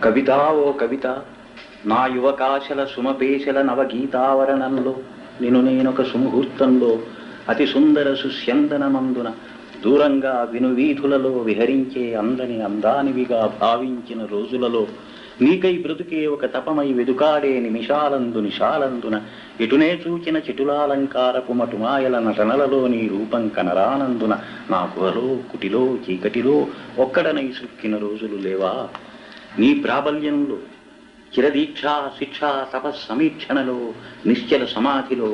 కవిత ఓ కవిత, నా యువకాశల సుమపేశల నవగీతావరణంలో నిన్ను నేనొక సుముహూర్తంలో అతి సుందర సుస్యందనమందున దూరంగా వినువీధులలో విహరించే అందని అందానివిగా భావించిన రోజులలో నీకై బ్రతుకే ఒక తపమై వెదుకాడే నిమిషాలందున ఎటునే చూచిన చెటులాలంకారపు మటుమాయల నటనలలో నీ రూపం కనరానందున నా గుహలో కుటిలో చీకటిలో ఒక్కడనై సుక్కిన రోజులు లేవా? నీ ప్రాబల్యంలో చిరదీక్షా శిక్షా తపస్సమీక్షణలో నిశ్చల సమాధిలో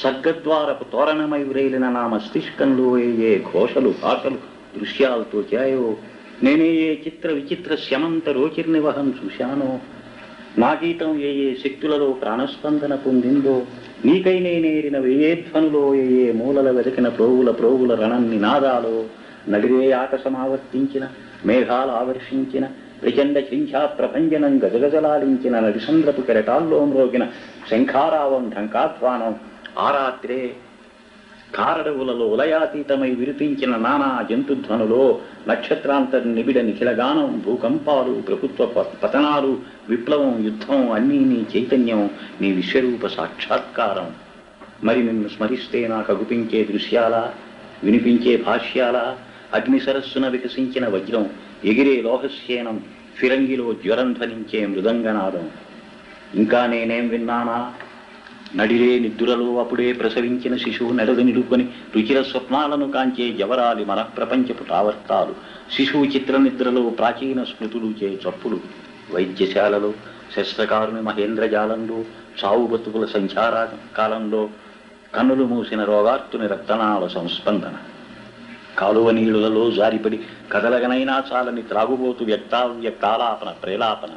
సర్గద్వారపు తోరణమై వ్రేలిన నా మస్తిష్కంలో ఏ ఘోషలు భాషలు దృశ్యాలతో చేయో, నేనే ఏ చిత్ర విచిత్ర శమంత రోచిర్నివహం చూశానో, నా గీతం ఏ శక్తులలో ప్రాణస్పందన పొందిందో, నీకై నేనేరిన వేయేధ్వనులో ఏ మూలల వెతికిన ప్రోగుల రణం నినాదాలో, నడిరే ఆకాశమావర్తించిన మేఘాలు ఆవర్షించిన ప్రచండ చింఛా ప్రభంజనం గజగజలాడించిన నడిసంద్రపు కెరటాల్లో మ్రోగిన శంఖారావం ఢంకాధ్వానం, ఆ రాత్రే కారడవులలో ఉలయాతీతమై విరిపించిన నానా జంతుధ్వనులో నక్షత్రాంతర్నిబిడ నిఖిలగానం, భూకంపాలు, ప్రభుత్వ పతనాలు, విప్లవం, యుద్ధం అన్నీ నీ చైతన్యం, నీ విశ్వరూప సాక్షాత్కారం. మరి నిన్ను స్మరిస్తే నాకు అగుపించే దృశ్యాల, వినిపించే భాష్యాల, అగ్ని సరస్సున వికసించిన వజ్రం, ఎగిరే లోహస్యేనం, ఫిరంగిలో జ్వరం ధ్వనించే మృదంగనాదం. ఇంకా నేనేం విన్నానా? నడిరే నిద్దురలో అప్పుడే ప్రసవించిన శిశువు నెడదు నిలుకొని రుచిర స్వప్నాలను కాంచే జవరాలి మన ప్రపంచపు టావర్తాలు, శిశువు చిత్ర నిద్రలో ప్రాచీన స్మృతులు చే చప్పులు, వైద్యశాలలో శస్త్రకారుని మహేంద్రజాలంలో చావు బతుకుల సంచార కాలంలో కన్నులు మూసిన రోగార్తుని రక్తనాళ సంస్పందన, కాలువ నీళ్లలో జారిపడి కదలగనైనా చాలని త్రాగుబోతు వ్యక్తాలాపన ప్రేలాపన,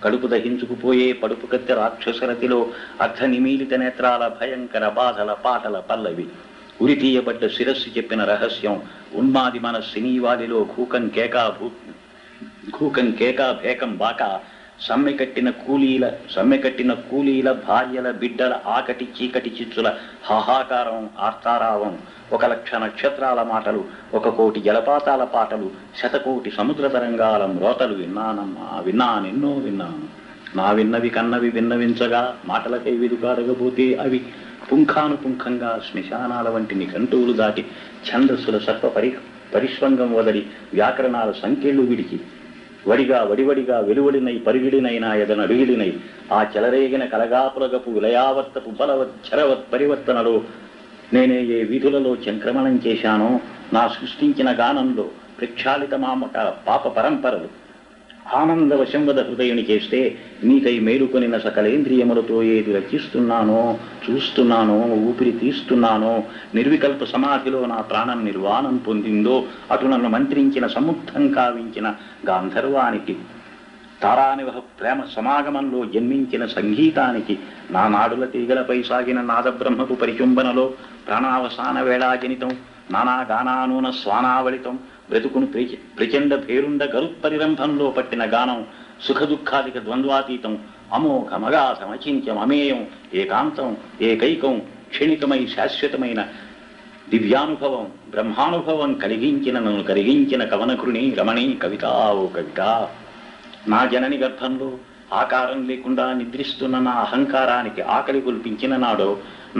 కడుపు దహించుకుపోయే పడుపు కత్తె రాక్షసరతిలో అర్ధ నిమీలిత నేత్రాల భయంకర బాధల పాటల పల్లవి, ఉరితీయబడ్డ శిరస్సు చెప్పిన రహస్యం, ఉన్మాది మన సినీవాలిలో ఖూకం కేకా భేకం బాకా, సమ్మెకట్టిన కూలీల భార్యల బిడ్డల ఆకటి చీకటి చిచ్చుల హాహాకారం ఆర్తారావం, 1,00,000 నక్షత్రాల మాటలు, 1,000,000 జలపాతాల పాటలు, 100,000,000 సముద్ర తరంగాల మ్రోతలు విన్నానమ్మా, విన్నానెన్నో విన్నాను. నా విన్నవి కన్నవి విన్నవించగా మాటలకై వెదుకాడకపోతే అవి పుంఖానుపుంఖంగా శ్మశానాల వంటి నిఘంటువులు దాటి ఛందస్సుల సర్ప పరిష్వంగం వదలి వ్యాకరణాల సంఖ్యలు విడిచి వడివడిగా వెలువడినై పరిగిడినైనా ఎదనడుగిడినై ఆ చెలరేగిన కలగాపులగపు విలయావర్తపు బలవత్ చరవత్ పరివర్తనలో నేనే ఏ వీధులలో సంక్రమణం చేశానో, నా సృష్టించిన గానంలో ప్రక్షాళిత మామక పాప పరంపరలు ఆనంద వశంవద హృదయుని చేస్తే నీకై మేలుకొనిన సకలేంద్రియములతో ఏది రచిస్తున్నానో, చూస్తున్నానో, ఊపిరి తీస్తున్నానో, నిర్వికల్ప సమాధిలో నా ప్రాణం నిర్వాణం పొందిందో, అటు నన్ను మంత్రించిన సముగ్ధం కావించిన గాంధర్వానికి, తారానివహ ప్రేమ సమాగమంలో జన్మించిన సంగీతానికి, నా నాడుల తీగలపై సాగిన నాదబ్రహ్మపు పరిచుంబనలో ప్రాణావసాన వేళాజనితం, నానా గానానూన స్వానావళితం, బ్రతుకును ప్రచండ భేరుండ గరుత్పరిరంభంలో పట్టిన గానం, సుఖదుఖాదిక ద్వంద్వాతీతం, అమోఘమగాధమచింత్యం అమేయం, ఏకాంతం ఏకైకం, క్షణికమై శాశ్వతమైన దివ్యానుభవం, బ్రహ్మానుభవం కలిగించిన నన్ను కరిగించిన కవనకృణి రమణి కవిత ఓ కవిత. నా జనని గర్భంలో ఆకారం లేకుండా నిద్రిస్తున్న నా అహంకారానికి ఆకలి కుల్పించిన నాడో,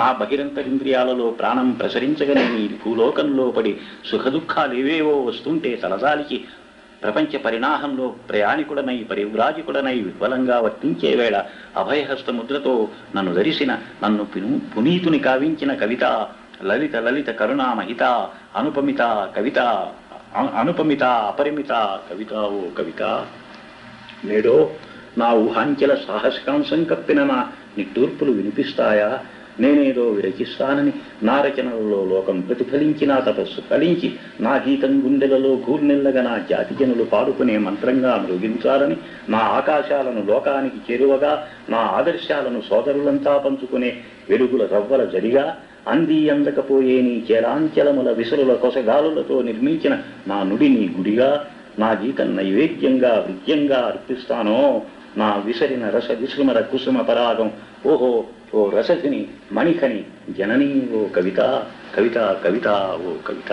నా బహిరంతరింద్రియాలలో ప్రాణం ప్రసరించగనే నీ భూలోకంలో పడి సుఖదుఖాలేవేవో వస్తుంటే తలజాలికి ప్రపంచ పరిణాహంలో ప్రయాణికుడనై పరివ్రాజికుడనై విఫలంగా వర్తించే వేళ అభయహస్త ముద్రతో నన్ను ధరిసిన, నన్ను పునీతుని కావించిన కవిత, లలిత లలిత కరుణామహిత అనుపమిత కవిత, అనుపమిత అపరిమిత కవిత ఓ కవిత. నేడో నా ఊహాంచెల సాహసికాంశం కప్పిన నా నిట్టూర్పులు వినిపిస్తాయా? నేనేదో విరచిస్తానని నా రచనలలో లోకం ప్రతిఫలించి నా తపస్సు ఫలించి నా గీతం గుండెలలో గూర్నెల్లగా నా జాతి జనులు పాడుకునే మంత్రంగా మృగించాలని, నా ఆకాశాలను లోకానికి చేరువగా, నా ఆదర్శాలను సోదరులంతా పంచుకునే వెలుగుల రవ్వల జరిగా, అందకపోయే నీ చేరాంచలముల విసురుల కొసగాలులతో నిర్మించిన నా నుడిని గుడిగా, నా గీతం నైవేద్యంగా వృత్యంగా అర్పిస్తానో, నా విసరిన రస విసుమర కుసుమ పరాగం, ఓహో ఓ రసధిని మణిఖని జననీ ఓ కవిత, కవిత కవిత ఓ కవిత.